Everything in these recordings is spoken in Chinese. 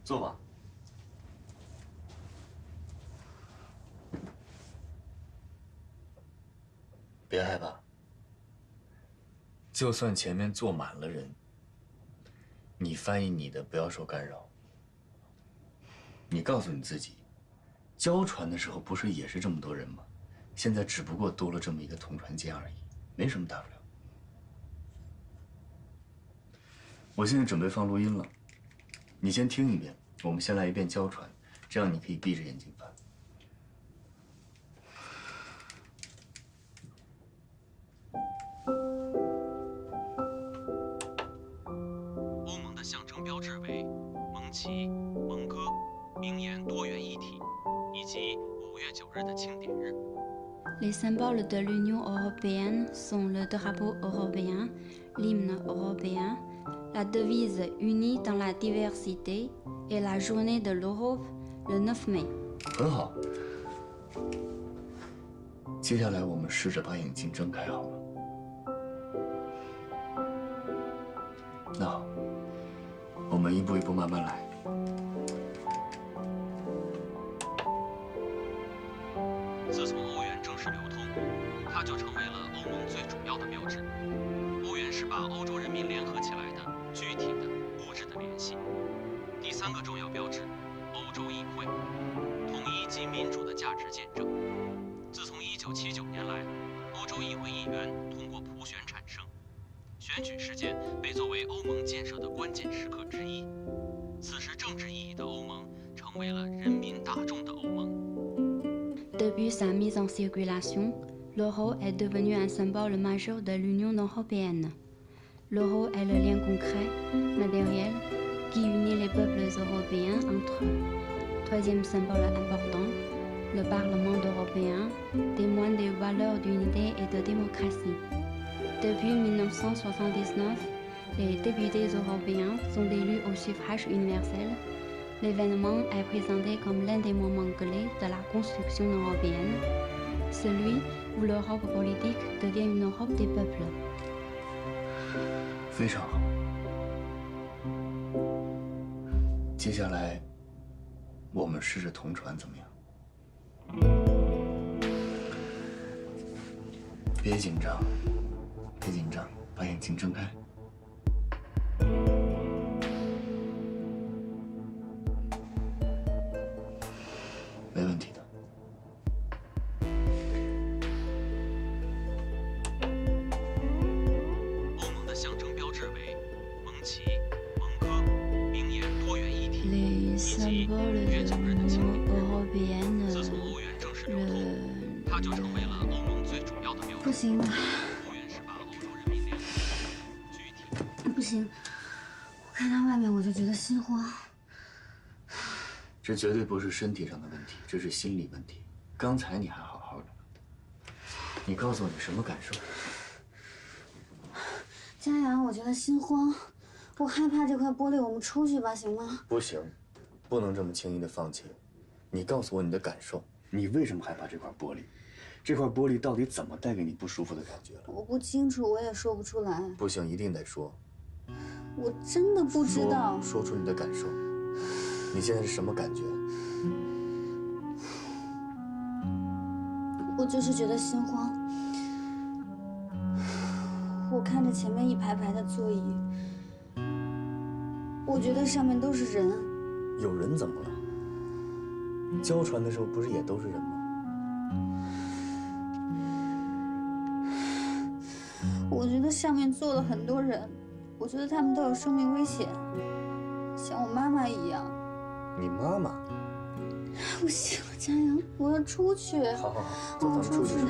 坐吧。别害怕，就算前面坐满了人，你翻译你的，不要受干扰。你告诉你自己，交船的时候不是也是这么多人吗？现在只不过多了这么一个同船间而已，没什么大不了。我现在准备放录音了，你先听一遍，我们先来一遍交船，这样你可以闭着眼睛翻。欧盟的象征标志为盟旗、盟歌、名言多元一体，以及5月9日的庆典日。Les symboles de l'Union européenne sont le drapeau européen, l'hymne européen, la devise unie dans la diversité et la journée de l'Europe le 9 mai. 很好。接下来我们试着把眼睛睁开，好吗？那好，我们一步一步慢慢来。自从欧元正式流通，它就成为了欧盟最主要的标志。欧元是把欧洲人民联合起来的具体的、物质的联系。第3个重要标志，欧洲议会，统一及民主的价值见证。自从1979年来，欧洲议会议员通过普选产生，选举事件被作为欧盟建设的关键时刻之一。此时政治意义的欧盟成为了人民大众的欧盟。Depuis sa mise en circulation, l'euro est devenu un symbole majeur de l'Union européenne. L'euro est le lien concret, matériel, qui unit les peuples européens entre eux. Troisième symbole important, le Parlement européen témoigne des valeurs d'unité et de démocratie. Depuis 1979, les députés européens sont élus au suffrage universel. L'événement est présenté comme l'un des moments clés de la construction européenne, celui où l'Europe politique devient une Europe des peuples. 非常好。接下来，我们试着同船怎么样？别紧张，别紧张，把眼睛睁开。没问题的。欧盟的象征标志为盟旗、盟歌、名言多元一体， Les 以及5月9日的庆典日。 européenne, 自从欧元正式流通，它就成为了欧盟最主要的标志。不行，欧元是把欧洲人民联合起来的具体的。不行，我看到外面我就觉得心慌。这绝对不是身体上的问题，这是心理问题。刚才你还好好的，你告诉我你什么感受？佳阳，我觉得心慌，我害怕这块玻璃，我们出去吧，行吗？不行，不能这么轻易的放弃。你告诉我你的感受，你为什么害怕这块玻璃？这块玻璃到底怎么带给你不舒服的感觉了？我不清楚，我也说不出来。不行，一定得说。我真的不知道。说出你的感受。你现在是什么感觉？我就是觉得心慌。我看着前面一排排的座椅，我觉得上面都是人。有人怎么了？交船的时候不是也都是人吗？我觉得上面坐了很多人，我觉得他们都有生命危险，像我妈妈一样。你妈妈？不行了，佳阳，我要出去。好好好，走，咱们出去说。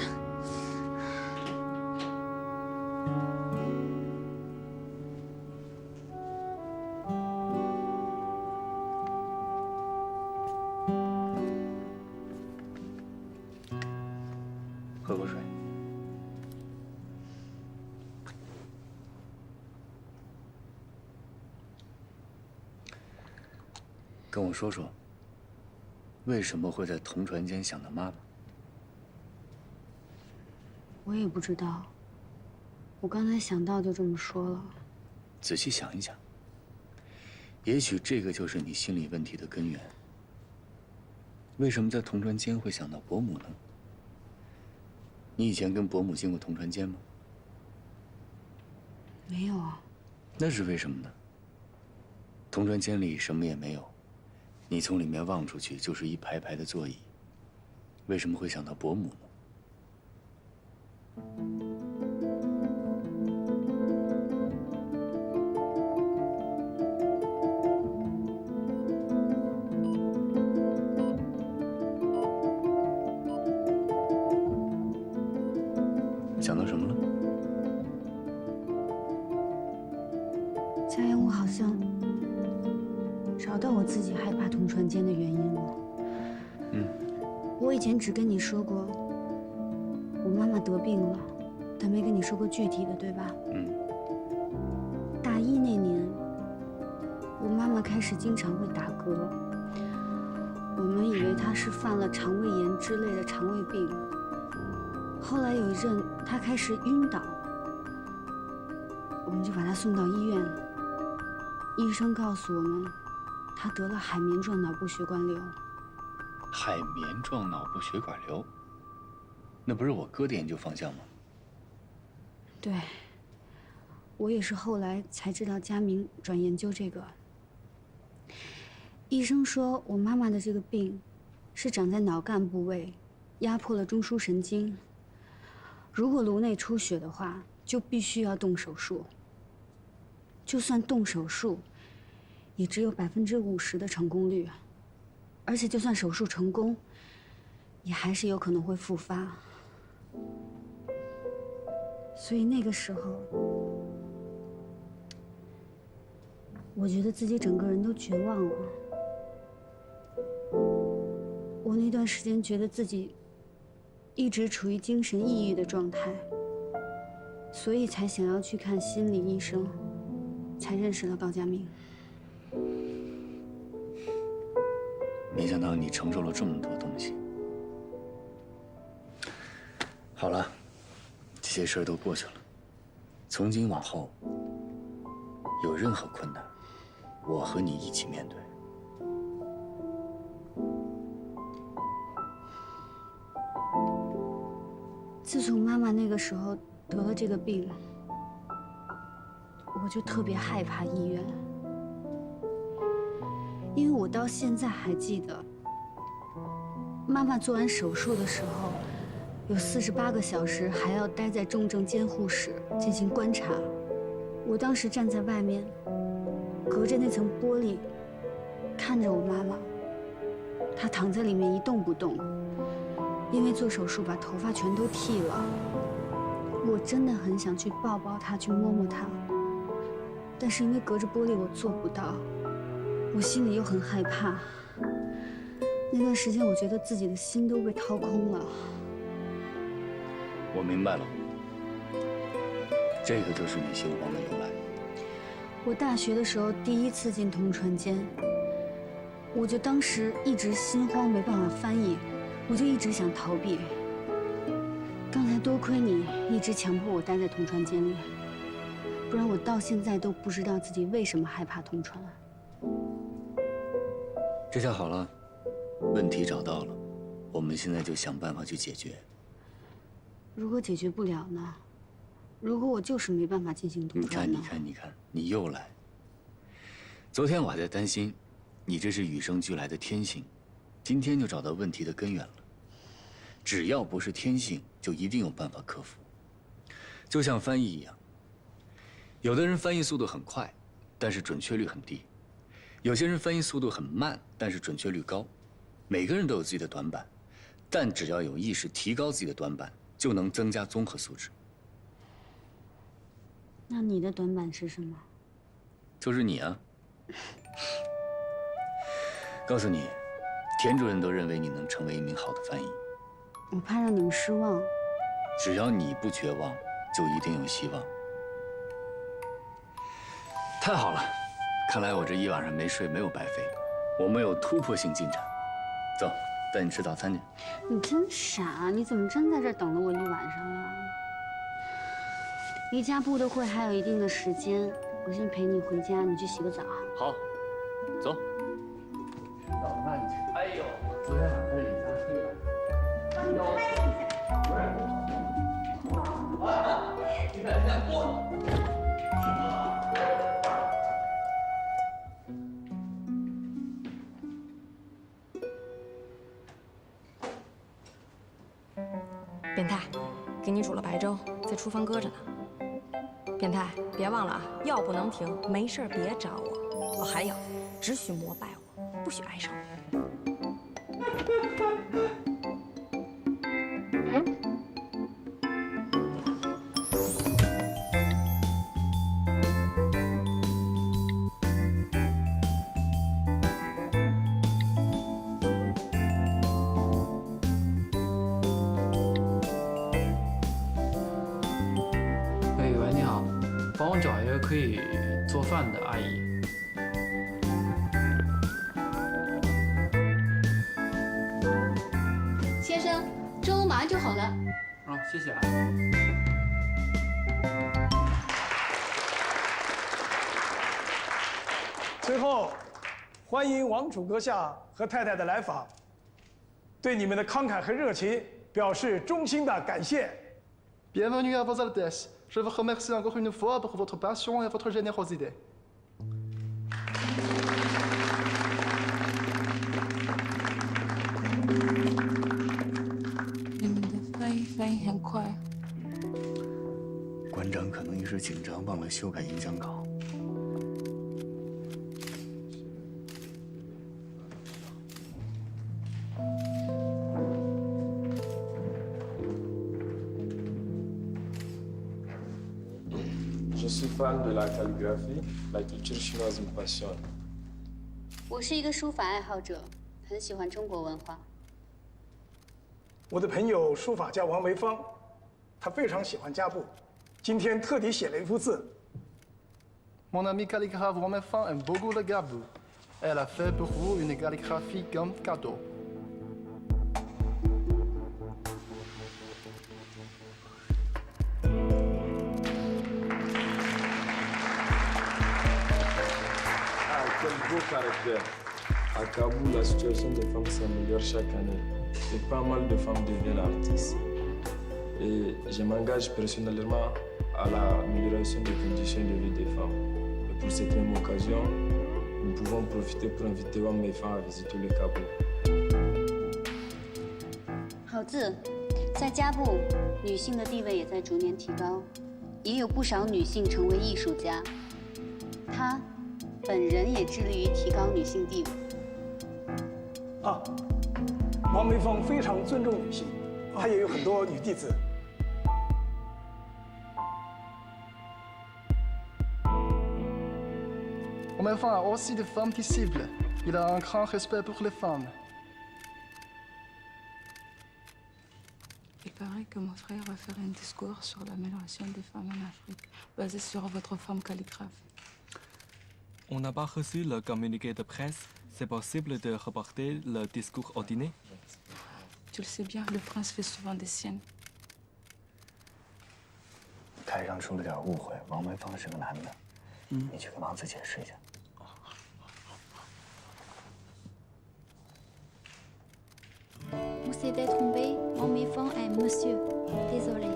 喝口水。跟我说说，为什么会在同船间想到妈妈？我也不知道，我刚才想到就这么说了。仔细想一想，也许这个就是你心理问题的根源。为什么在同船间会想到伯母呢？你以前跟伯母进过同船间吗？没有啊。那是为什么呢？同船间里什么也没有，你从里面望出去就是一排排的座椅，为什么会想到伯母呢？想到什么了？佳言，我好像找到我自己害怕同船间的原因了。我以前只跟你说过，我妈妈得病了，但没跟你说过具体的，对吧？大一那年，我妈妈开始经常会打嗝，我们以为她是犯了肠胃炎之类的肠胃病。后来有一阵，她开始晕倒，我们就把她送到医院。医生告诉我们，她得了海绵状脑部血管瘤。海绵状脑部血管瘤，那不是我哥的研究方向吗？对，我也是后来才知道佳明转研究这个。医生说我妈妈的这个病是长在脑干部位，压迫了中枢神经。如果颅内出血的话，就必须要动手术。就算动手术，也只有50%的成功率。而且就算手术成功，也还是有可能会复发。所以那个时候，我觉得自己整个人都绝望了。我那段时间觉得自己一直处于精神抑郁的状态，所以才想要去看心理医生，才认识了高佳明。没想到你承受了这么多东西。好了，这些事儿都过去了。从今往后，有任何困难，我和你一起面对。自从妈妈那个时候得了这个病，我就特别害怕医院。因为我到现在还记得，妈妈做完手术的时候，有48个小时还要待在重症监护室进行观察。我当时站在外面，隔着那层玻璃，看着我妈妈，她躺在里面一动不动，因为做手术把头发全都剃了。我真的很想去抱抱她，去摸摸她，但是因为隔着玻璃我做不到。我心里又很害怕，那段时间我觉得自己的心都被掏空了。我明白了，这个就是你心慌的由来。我大学的时候第一次进同船间，我就当时一直心慌，没办法翻译，我就一直想逃避。刚才多亏你一直强迫我待在同船间里，不然我到现在都不知道自己为什么害怕同船。这下好了，问题找到了，我们现在就想办法去解决。如果解决不了呢？如果我就是没办法进行同船呢？你看，你又来。昨天我还在担心，你这是与生俱来的天性，今天就找到问题的根源了。只要不是天性，就一定有办法克服。就像翻译一样，有的人翻译速度很快，但是准确率很低。有些人翻译速度很慢，但是准确率高。每个人都有自己的短板，但只要有意识提高自己的短板，就能增加综合素质。那你的短板是什么？就是你啊！告诉你，田主任都认为你能成为一名好的翻译。我怕让你们失望。只要你不绝望，就一定有希望。太好了！看来我这一晚上没睡没有白费，我们有突破性进展。走，带你吃早餐去。你真傻，你怎么真在这儿等了我一晚上啊？离家布的会还有一定的时间，我先陪你回家，你去洗个澡。好，走。老慢点。哎呦，昨天晚上在你家睡了。你看人家过。变态，给你煮了白粥，在厨房搁着呢。变态，别忘了啊，药不能停，没事别找我。哦，还有，只许膜拜我，不许爱上我。喂，你好，帮我找一个可以做饭的阿姨。先生，粥马上就好了。啊，谢谢啊。最后，欢迎王储阁下和太太的来访，对你们的慷慨和热情表示衷心的感谢。Bienvenue à vos Altesses. Je vous remercie encore une fois pour votre passion et votre générosité. 你们的翻译很快。馆长可能一时紧张，忘了修改演讲稿。Je suis fan de la calligraphie. La culture chinoise me passionne. 我是一个书法爱好者，很喜欢中国文化。我的朋友书法家王梅芳，他非常喜欢家布，今天特地写了一幅字。Mon ami calligraphe Wang Meifang aime beaucoup le gabou. Elle a fait pour vous une calligraphie comme cadeau. Ah, quel beau caractère. À Kaboul, la situation des femmes s'améliore chaque année. Et pas mal de femmes deviennent artistes. Et je m'engage personnellement à l'amélioration des conditions de vie des femmes. Et pour cette même occasion, nous pouvons profiter pour inviter Wang Meifang à visiter le Kaboul. 好字，在家部，女性的地位也在逐年提高，也有不少女性成为艺术家。她本人也致力于提高女性地位。啊，王梅芳非常尊重女性，她也有很多女弟子。 Wang Meifang a aussi des femmes qui ciblent. Il a un grand respect pour les femmes. Il paraît que mon frère va faire un discours sur l'amélioration des femmes en Afrique, basé sur votre femme calligraphe. On n'a pas reçu le communiqué de presse. C'est possible de reporter le discours au dîner? Tu le sais bien, le prince fait souvent des siennes. 台上出了点误会，王梅芳是个男的，你去跟王子解释一下。 On s'était trompé, Wang Meifang est monsieur. Désolé.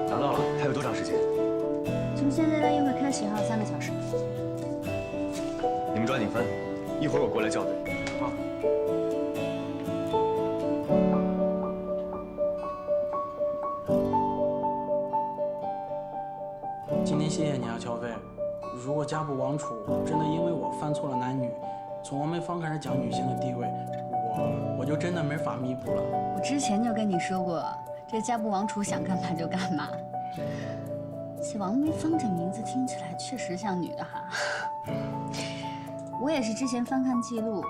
拿到了，还有多长时间？从现在到宴会开始还有3个小时。 你们抓紧翻，一会儿我过来校对。好。今天谢谢你啊，乔飞。如果家部王储真的因为我犯错了男女，从王梅芳开始讲女性的地位，我就真的没法弥补了。我之前就跟你说过，这家部王储想干嘛就干嘛。这王梅芳这名字听起来确实像女的哈。我也是之前翻看记录，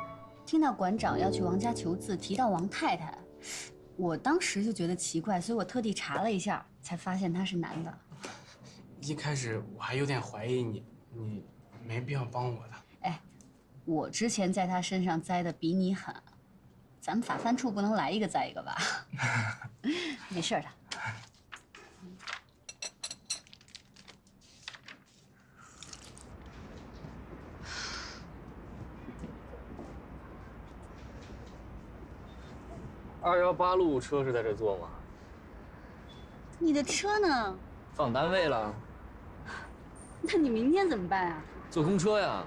听到馆长要去王家求字，提到王太太，我当时就觉得奇怪，所以我特地查了一下，才发现他是男的。一开始我还有点怀疑你，你没必要帮我的。哎，我之前在他身上栽的比你狠，咱们法犯处不能来一个栽一个吧？没事的。218路车是在这坐吗？你的车呢？放单位了。那你明天怎么办啊？坐公车呀，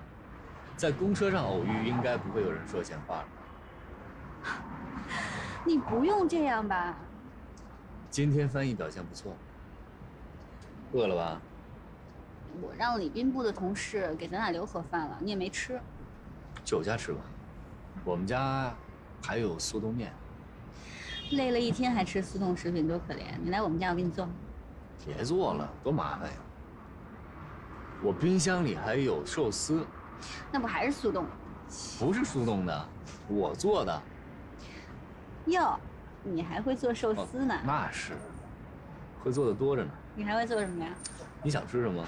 在公车上偶遇，应该不会有人说闲话了。你不用这样吧？今天翻译表现不错。饿了吧？我让礼宾部的同事给咱俩留盒饭了，你也没吃。去我家吃吧，我们家还有速冻面。累了一天还吃速冻食品，多可怜！你来我们家，我给你做。别做了，多麻烦呀！我冰箱里还有寿司。那不还是速冻？不是速冻的，我做的。哟，你还会做寿司呢？那是，会做的多着呢。你还会做什么呀？你想吃什么？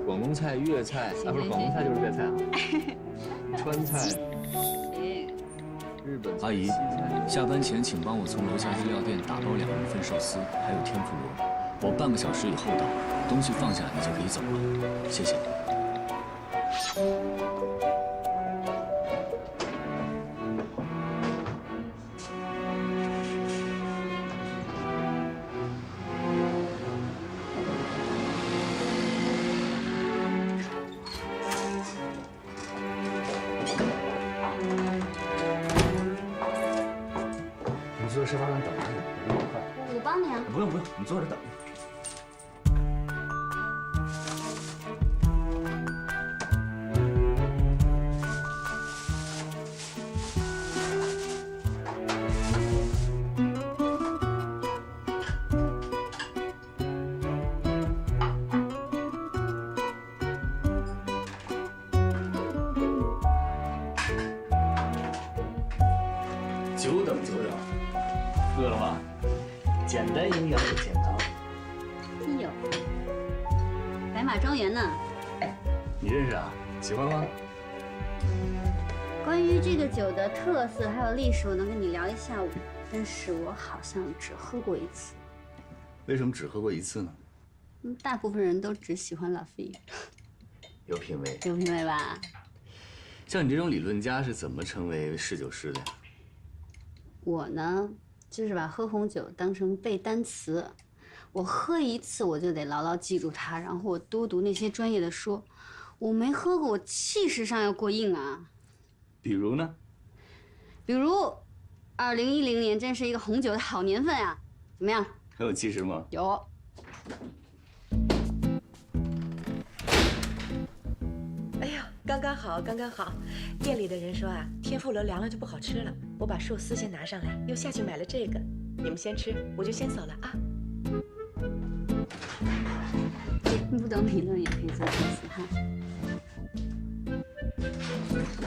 广东菜、粤菜啊，不是广东菜就是粤菜啊。川菜。日本阿姨，下班前请帮我从楼下日料店打包2人份寿司，还有天妇罗。我半个小时以后到，东西放下你就可以走了。谢谢。你坐沙发上等着我，我快。我帮你啊。不用不用，你坐着等。久等久等，饿了吗？简单营养有健康。哎呦，白马庄园呢？你认识啊？喜欢吗？关于这个酒的特色还有历史，我能跟你聊一下午，但是我好像只喝过一次。为什么只喝过一次呢？大部分人都只喜欢拉菲。有品位。有品位吧？像你这种理论家是怎么成为侍酒师的呀？我呢，就是把喝红酒当成背单词，我喝一次我就得牢牢记住它，然后我多读那些专业的书。我没喝过，我气势上要过硬啊。比如呢？比如，2010年真是一个红酒的好年份啊！怎么样？很有气势吗？有。哎呀，刚刚好，刚刚好。店里的人说啊，天妇罗凉了就不好吃了。我把寿司先拿上来，又下去买了这个。你们先吃，我就先走了啊。不懂理论也可以做寿司哈。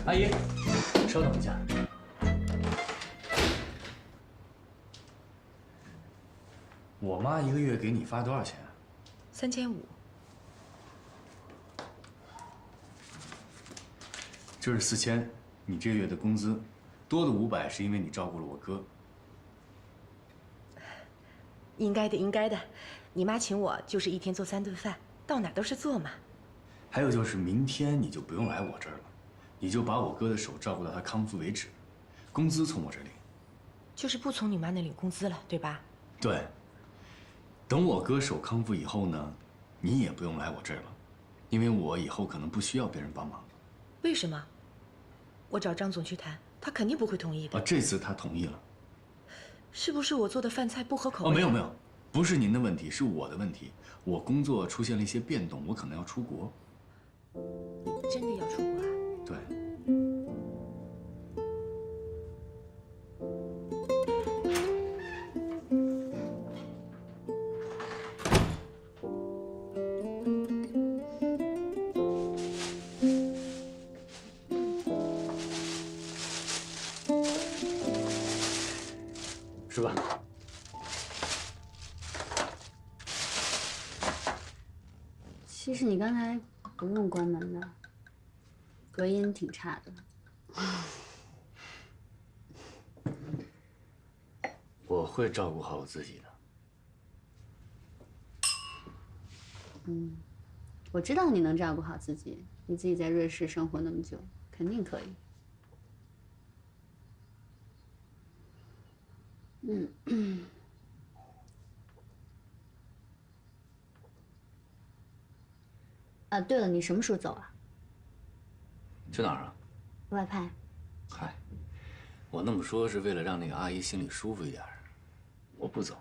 阿姨，稍等一下。我妈一个月给你发多少钱啊？3500。这是4000，你这个月的工资，多的500是因为你照顾了我哥。应该的，应该的。你妈请我就是一天做3顿饭，到哪都是做嘛。还有就是明天你就不用来我这儿了，你就把我哥的手照顾到他康复为止，工资从我这领。就是不从你妈那领工资了，对吧？对。等我哥手康复以后呢，你也不用来我这儿了，因为我以后可能不需要别人帮忙。为什么？我找张总去谈，他肯定不会同意的。啊，这次他同意了。是不是我做的饭菜不合口味？哦，没有没有，不是您的问题，是我的问题。我工作出现了一些变动，我可能要出国。真的要出国啊？对。是吧？其实你刚才不用关门的，隔音挺差的。我会照顾好我自己的。我知道你能照顾好自己，你自己在瑞士生活那么久，肯定可以。啊，对了，你什么时候走啊？去哪儿啊？外派。嗨，我那么说是为了让那个阿姨心里舒服一点。我不走。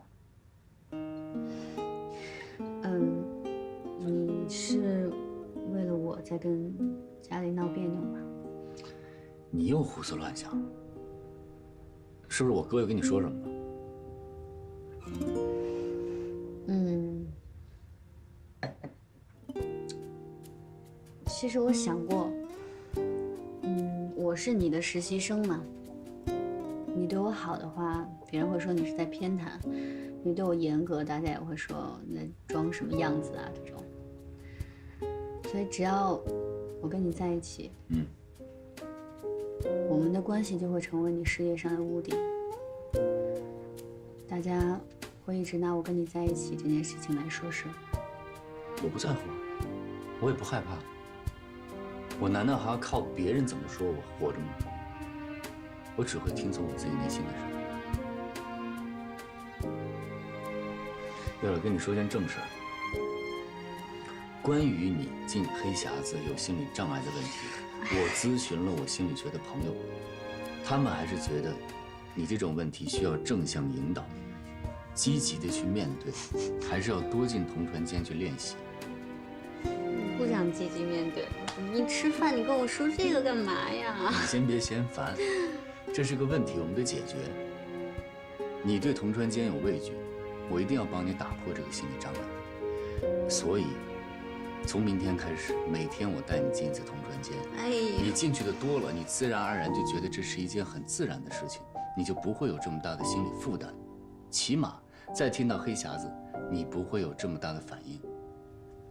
你是为了我在跟家里闹别扭吗？你又胡思乱想，是不是我哥又跟你说什么了？其实我想过，我是你的实习生嘛，你对我好的话，别人会说你是在偏袒；你对我严格，大家也会说你在装什么样子啊这种。所以只要我跟你在一起，我们的关系就会成为你事业上的屋顶。大家会一直拿我跟你在一起这件事情来说事。我不在乎，我也不害怕。我难道还要靠别人怎么说我活着吗？我只会听从我自己内心的声音。对了，跟你说件正事儿。关于你进黑匣子有心理障碍的问题，我咨询了我心理学的朋友，他们还是觉得你这种问题需要正向引导，积极的去面对，还是要多进同传间去练习。不想积极面对，一吃饭你跟我说这个干嘛呀？你先别嫌烦，这是个问题，我们得解决。你对同传间有畏惧，我一定要帮你打破这个心理障碍。所以，从明天开始，每天我带你进一次同传间。你进去的多了，你自然而然就觉得这是一件很自然的事情，你就不会有这么大的心理负担。起码再听到黑匣子，你不会有这么大的反应。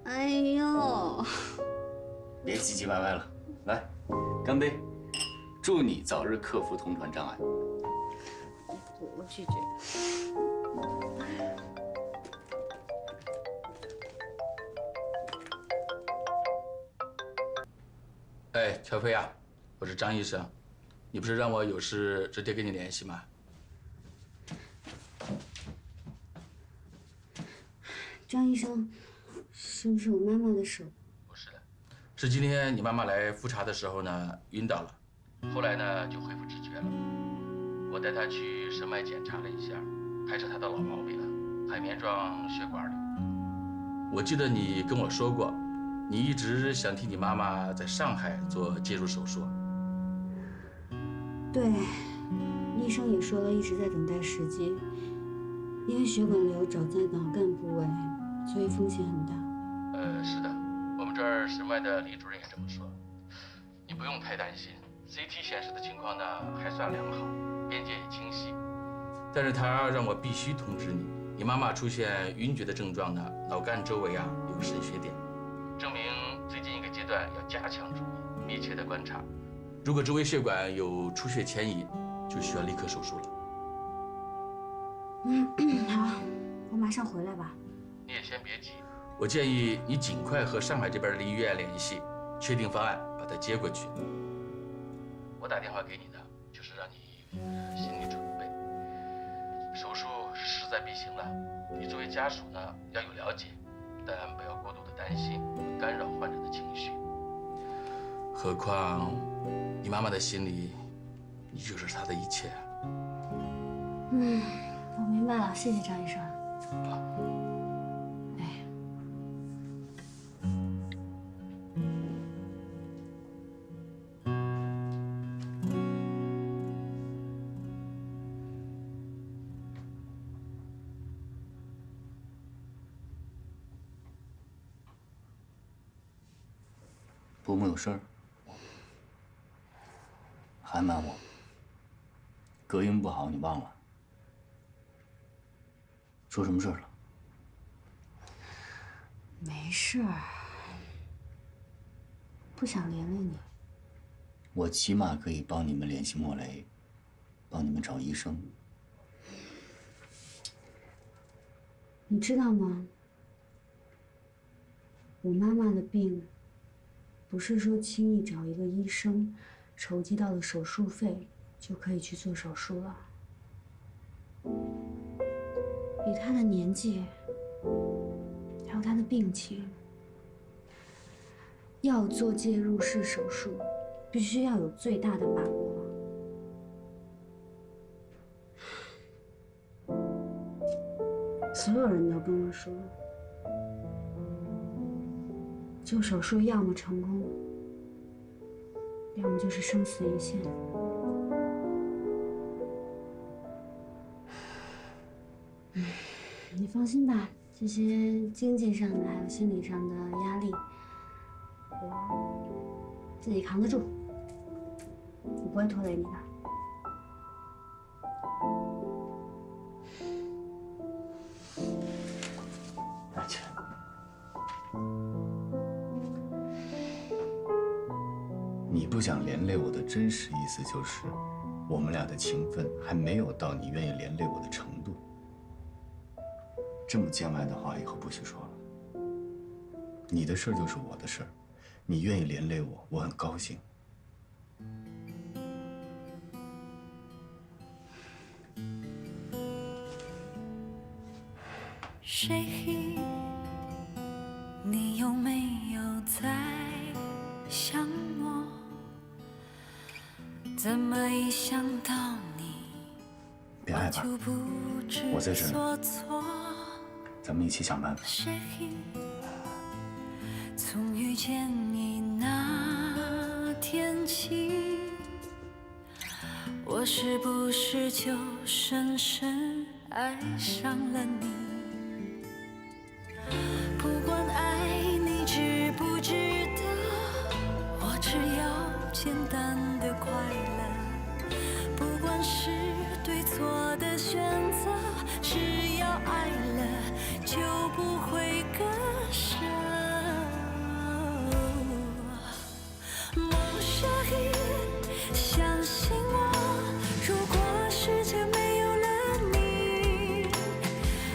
哎呦，别唧唧歪歪了，来，干杯！祝你早日克服同传障碍。我拒绝。哎，乔飞啊，我是张医生，你不是让我有事直接跟你联系吗？张医生，是不是我妈妈的手？不是的，是今天你妈妈来复查的时候呢，晕倒了，后来呢就恢复知觉了。我带她去神脉检查了一下，还是她的老毛病了，海绵状血管瘤。我记得你跟我说过，你一直想替你妈妈在上海做介入手术。对，医生也说了，一直在等待时机，因为血管瘤长在脑干部位。所以风险很大。是的，我们这儿神脉的李主任也这么说。你不用太担心 ，CT 显示的情况呢还算良好，边界也清晰。但是他让我必须通知你，你妈妈出现晕厥的症状呢，脑干周围有渗血点，证明最近一个阶段要加强注意，密切的观察。如果周围血管有出血前移，就需要立刻手术了。好，我马上回来吧。你也先别急，我建议你尽快和上海这边的医院联系，确定方案，把他接过去。我打电话给你的，就是让你心理准备，手术是势在必行的。你作为家属呢，要有了解，但不要过度的担心，干扰患者的情绪。何况，你妈妈的心里，你就是她的一切。我明白了，谢谢张医生。好。伯母有事儿，还瞒我。隔音不好，你忘了？说什么事儿了？没事儿，不想连累你。我起码可以帮你们联系莫雷，帮你们找医生。你知道吗？我妈妈的病，不是说轻易找一个医生，筹集到了手术费就可以去做手术了。以她的年纪，还有她的病情，要做介入式手术，必须要有最大的把握。所有人都跟我说，做手术要么成功，要么就是生死一线。你放心吧，这些经济上的还有心理上的压力，我自己扛得住，我不会拖累你的。大姐，你不想连累我的真实意思就是，我们俩的情分还没有到你愿意连累我的程度。这么见外的话以后不许说了。你的事儿就是我的事儿，你愿意连累我，我很高兴。谁？你有没有在想我？怎么一想到你，别害怕，我在这儿，咱们一起想办法。谁？从遇见你那天起，我是不是就深深爱上了你？不管爱你值不值得，我只要简单的快乐。不管是对错的选择，只要爱了就不会割舍。Mon chéri，相信我，如果世界没有了你，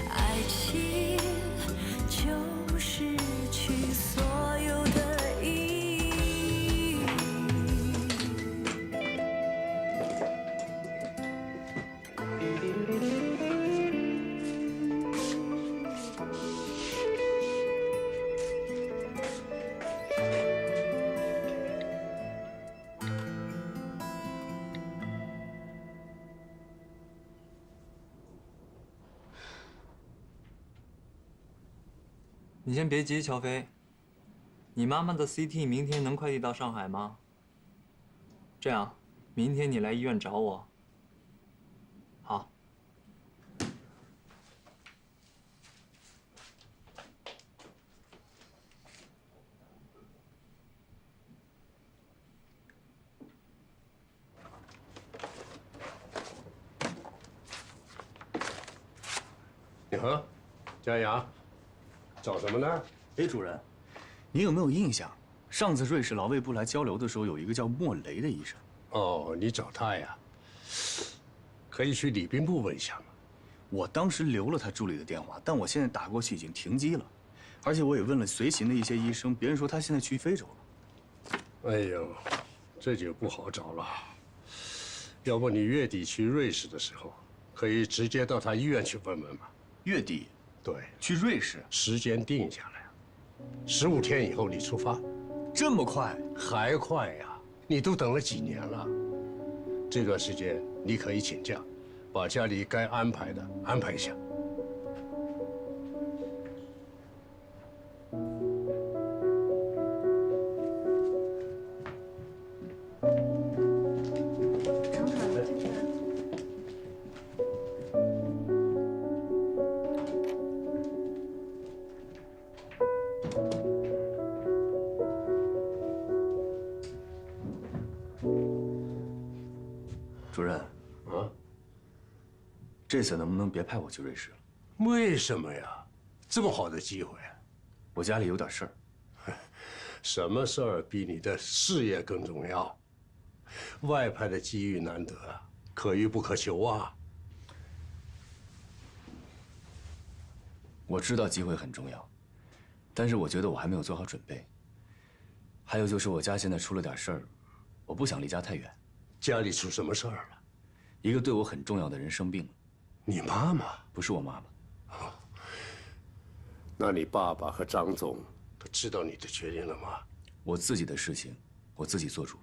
爱情就失去所有的意义。你先别急，乔飞。你妈妈的 CT 明天能快递到上海吗？这样，明天你来医院找我。好。你好，佳雅。找什么呢？哎，主任，你有没有印象？上次瑞士劳卫部来交流的时候，有一个叫莫雷的医生。哦，你找他呀？可以去礼宾部问一下嘛。我当时留了他助理的电话，但我现在打过去已经停机了，而且我也问了随行的一些医生，别人说他现在去非洲了。哎呦，这就不好找了。要不你月底去瑞士的时候，可以直接到他医院去问问嘛。月底？对，去瑞士，时间定下来，15天以后你出发。这么快？还快呀！你都等了几年了。这段时间你可以请假，把家里该安排的安排一下。主任，啊，这次能不能别派我去瑞士了？为什么呀？这么好的机会，我家里有点事儿。什么事儿比你的事业更重要？外派的机遇难得，可遇不可求啊。我知道机会很重要，但是我觉得我还没有做好准备。还有就是我家现在出了点事儿，我不想离家太远。家里出什么事儿了？一个对我很重要的人生病了。你妈妈？不是我妈妈。那你爸爸和张总都知道你的决定了吗？我自己的事情，我自己做主。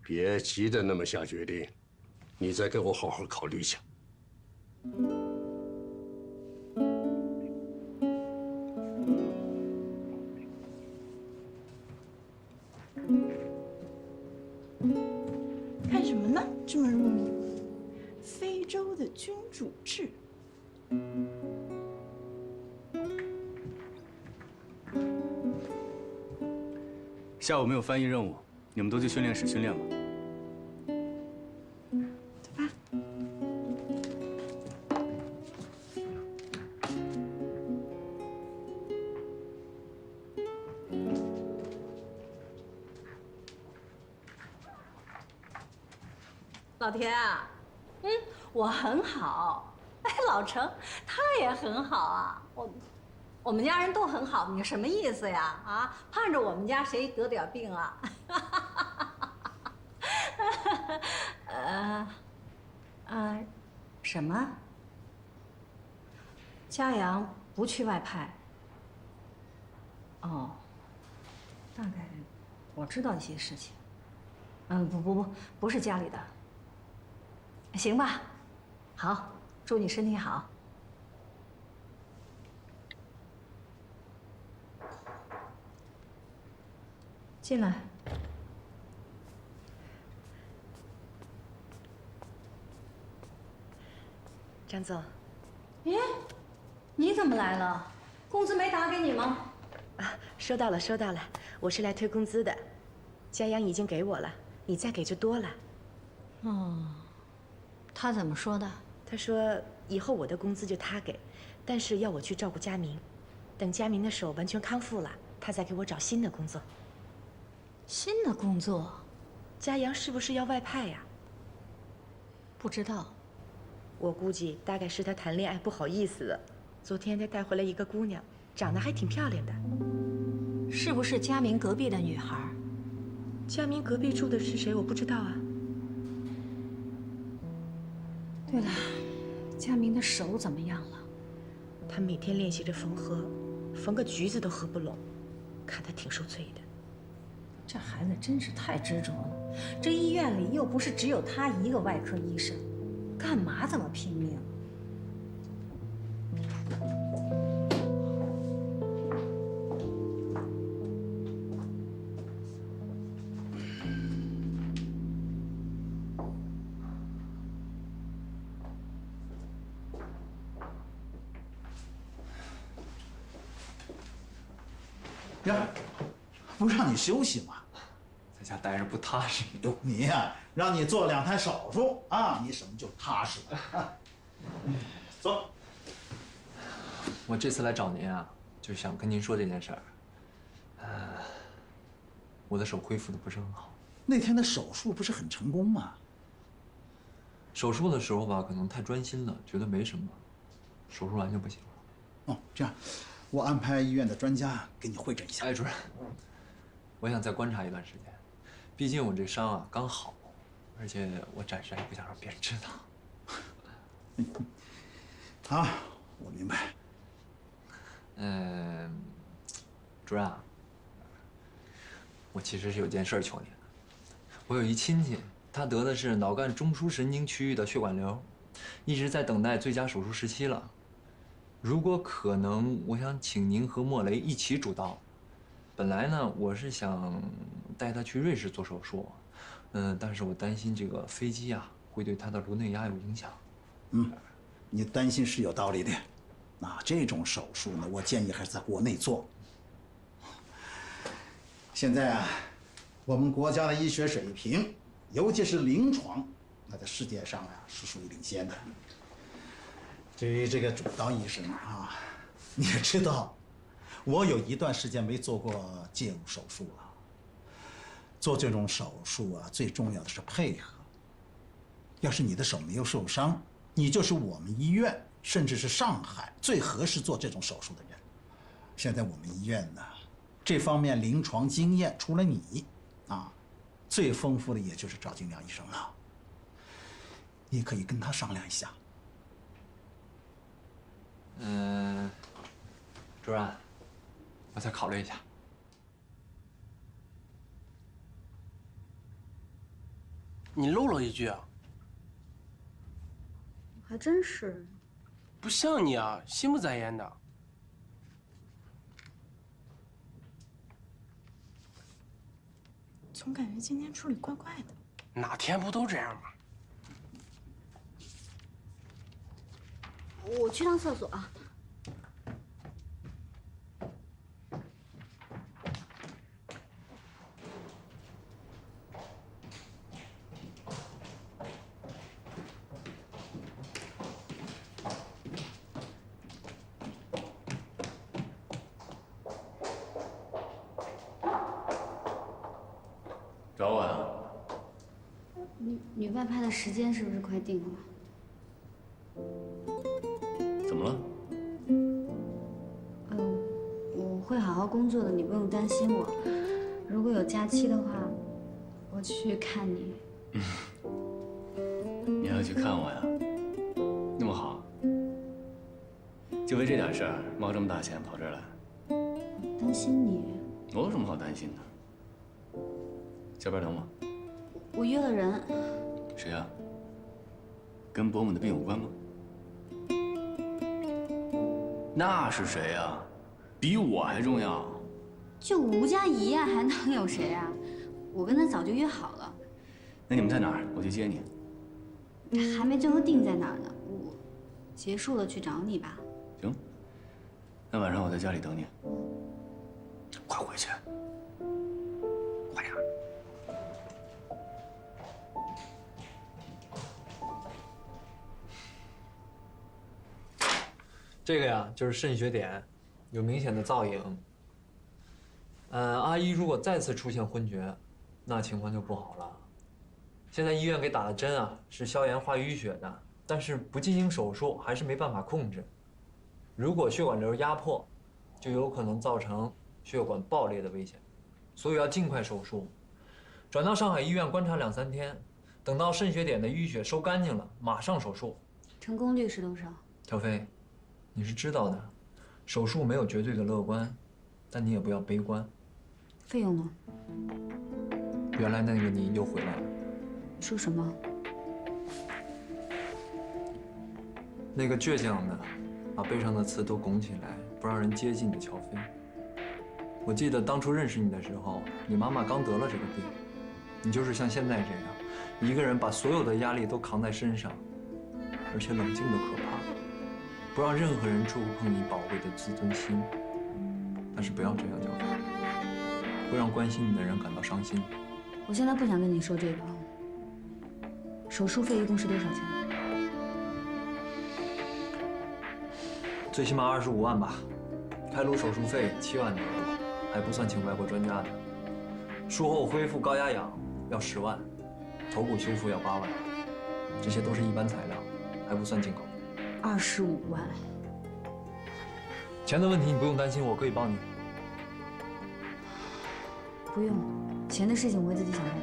别急着那么下决定，你再给我好好考虑一下。看什么呢？这么入迷？非洲的君主制。下午没有翻译任务，你们都去训练室训练吧。走吧。老田啊，我很好。哎，老程他也很好啊。我们家人都很好，你什么意思呀？啊，盼着我们家谁得点病啊？什么？嘉阳不去外派？哦，大概我知道一些事情。不是家里的。行吧，好，祝你身体好。进来。张总，耶，你怎么来了？工资没打给你吗？啊，收到了，收到了。我是来退工资的，嘉阳已经给我了，你再给就多了。哦，他怎么说的？他说以后我的工资就他给，但是要我去照顾佳明，等佳明的手完全康复了，他再给我找新的工作。新的工作？嘉阳是不是要外派呀？不知道。我估计大概是他谈恋爱不好意思了。昨天他带回来一个姑娘，长得还挺漂亮的。是不是佳明隔壁的女孩？佳明隔壁住的是谁？我不知道啊。对了，佳明的手怎么样了？他每天练习着缝合，缝个橘子都合不拢，看他挺受罪的。这孩子真是太执着了。这医院里又不是只有他一个外科医生，干嘛这么拼命？呀，不让你休息吗？在家待着不踏实。哟，你呀，让你做2台手术啊，你什么就踏实了。走。我这次来找您啊，就是想跟您说这件事儿。我的手恢复的不是很好。那天的手术不是很成功吗？手术的时候吧，可能太专心了，觉得没什么，手术完就不行了。哦，这样，我安排医院的专家给你会诊一下。哎，主任，我想再观察一段时间，毕竟我这伤啊刚好，而且我暂时还不想让别人知道。好，我明白。主任啊，我其实是有件事求您的。我有一亲戚，他得的是脑干中枢神经区域的血管瘤，一直在等待最佳手术时期了。如果可能，我想请您和莫雷一起主刀。本来呢，我是想带他去瑞士做手术，但是我担心这个飞机啊会对他的颅内压有影响。你担心是有道理的。那这种手术呢，我建议还是在国内做。现在啊，我们国家的医学水平，尤其是临床，那在世界上啊是属于领先的。至于这个主刀医生啊，你也知道，我有一段时间没做过介入手术了。做这种手术啊，最重要的是配合。要是你的手没有受伤，你就是我们医院甚至是上海最合适做这种手术的人。现在我们医院呢，这方面临床经验除了你，最丰富的也就是赵金良医生了。你可以跟他商量一下。主任，我再考虑一下。你漏了一句啊！还真是，不像你啊，心不在焉的。总感觉今天处理怪怪的。哪天不都这样吗？我去趟厕所啊。找我呀？你外派的时间是不是快定了？怎么了？我会好好工作的，你不用担心我。如果有假期的话，我去看你。你还要去看我呀？那么好，就为这点事儿冒这么大险跑这儿来？担心你。我有什么好担心的？下班等我。我约了人。谁呀？跟伯母的病有关吗？那是谁呀？比我还重要。就吴佳怡呀，还能有谁啊？我跟他早就约好了。那你们在哪儿？我去接你。还没最后定在哪儿呢，我结束了去找你吧。行。那晚上我在家里等你。快回去。快点。这个呀，就是肾血点，有明显的造影。阿姨如果再次出现昏厥，那情况就不好了。现在医院给打的针啊，是消炎化淤血的，但是不进行手术还是没办法控制。如果血管瘤压迫，就有可能造成血管爆裂的危险，所以要尽快手术，转到上海医院观察2、3天，等到肾血点的淤血收干净了，马上手术。成功率是多少？小飞，你是知道的，手术没有绝对的乐观，但你也不要悲观。费用呢？原来那个你又回来了。说什么？那个倔强的，把背上的刺都拱起来，不让人接近的乔飞。我记得当初认识你的时候，你妈妈刚得了这个病，你就是像现在这样，一个人把所有的压力都扛在身上，而且冷静的可怕，不让任何人触碰你宝贵的自尊心。但是不要这样，乔飞，会让关心你的人感到伤心。我现在不想跟你说这个。手术费一共是多少钱？最起码25万吧，开颅手术费7万多，还不算请外国专家的。术后恢复高压氧要10万，头骨修复要8万，这些都是一般材料，还不算进口。25万。钱的问题你不用担心，我可以帮你。不用，钱的事情我会自己想办法。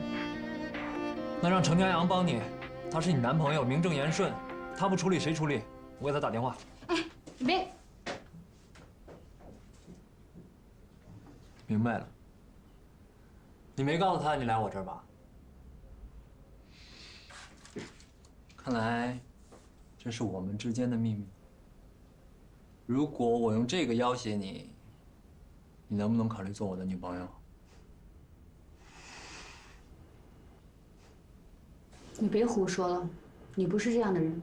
那让程家阳帮你，他是你男朋友，名正言顺，他不处理谁处理？我给他打电话。哎，你别。明白了。你没告诉他你来我这儿吧？看来，这是我们之间的秘密。如果我用这个要挟你，你能不能考虑做我的女朋友？你别胡说了，你不是这样的人。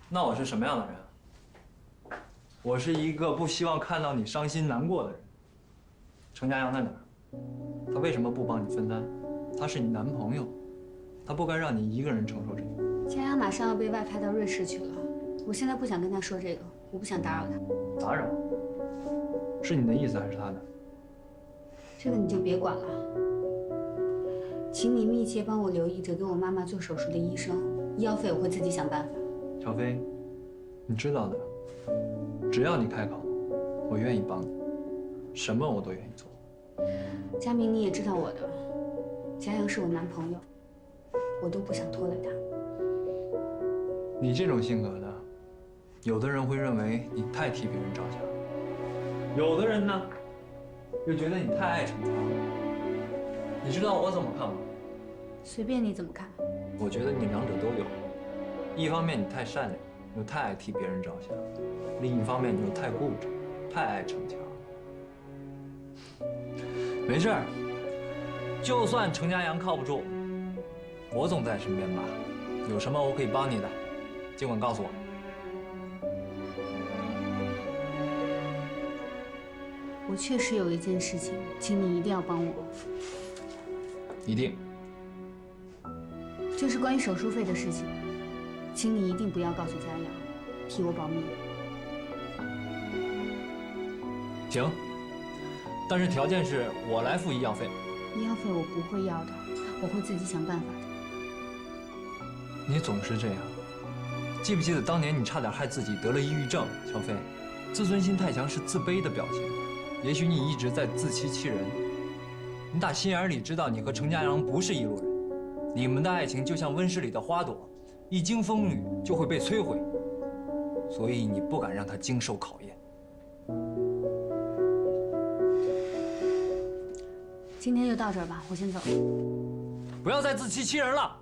那我是什么样的人？我是一个不希望看到你伤心难过的人。程家阳在哪儿？他为什么不帮你分担？他是你男朋友，他不该让你一个人承受这个。佳阳马上要被外派到瑞士去了，我现在不想跟他说这个，我不想打扰他。打扰？是你的意思还是他的？这个你就别管了。请你密切帮我留意着给我妈妈做手术的医生，医药费我会自己想办法。小飞，你知道的，只要你开口，我愿意帮你，什么我都愿意做。佳明，你也知道我的，佳阳是我男朋友，我都不想拖累他。你这种性格的，有的人会认为你太替别人着想，有的人呢，又觉得你太爱逞强。你知道我怎么看吗？随便你怎么看。我觉得你两者都有，一方面你太善良，又太爱替别人着想；另一方面你又太固执，太爱逞强。没事儿，就算程家阳靠不住，我总在身边吧。有什么我可以帮你的，尽管告诉我。我确实有一件事情，请你一定要帮我。一定。就是关于手术费的事情，请你一定不要告诉佳阳，替我保密。行，但是条件是我来付医药费。医药费我不会要的，我会自己想办法的。你总是这样，记不记得当年你差点害自己得了抑郁症？小飞，自尊心太强是自卑的表现，也许你一直在自欺欺人。你打心眼里知道你和程家阳不是一路人，你们的爱情就像温室里的花朵，一经风雨就会被摧毁，所以你不敢让它经受考验。今天就到这儿吧，我先走。不要再自欺欺人了。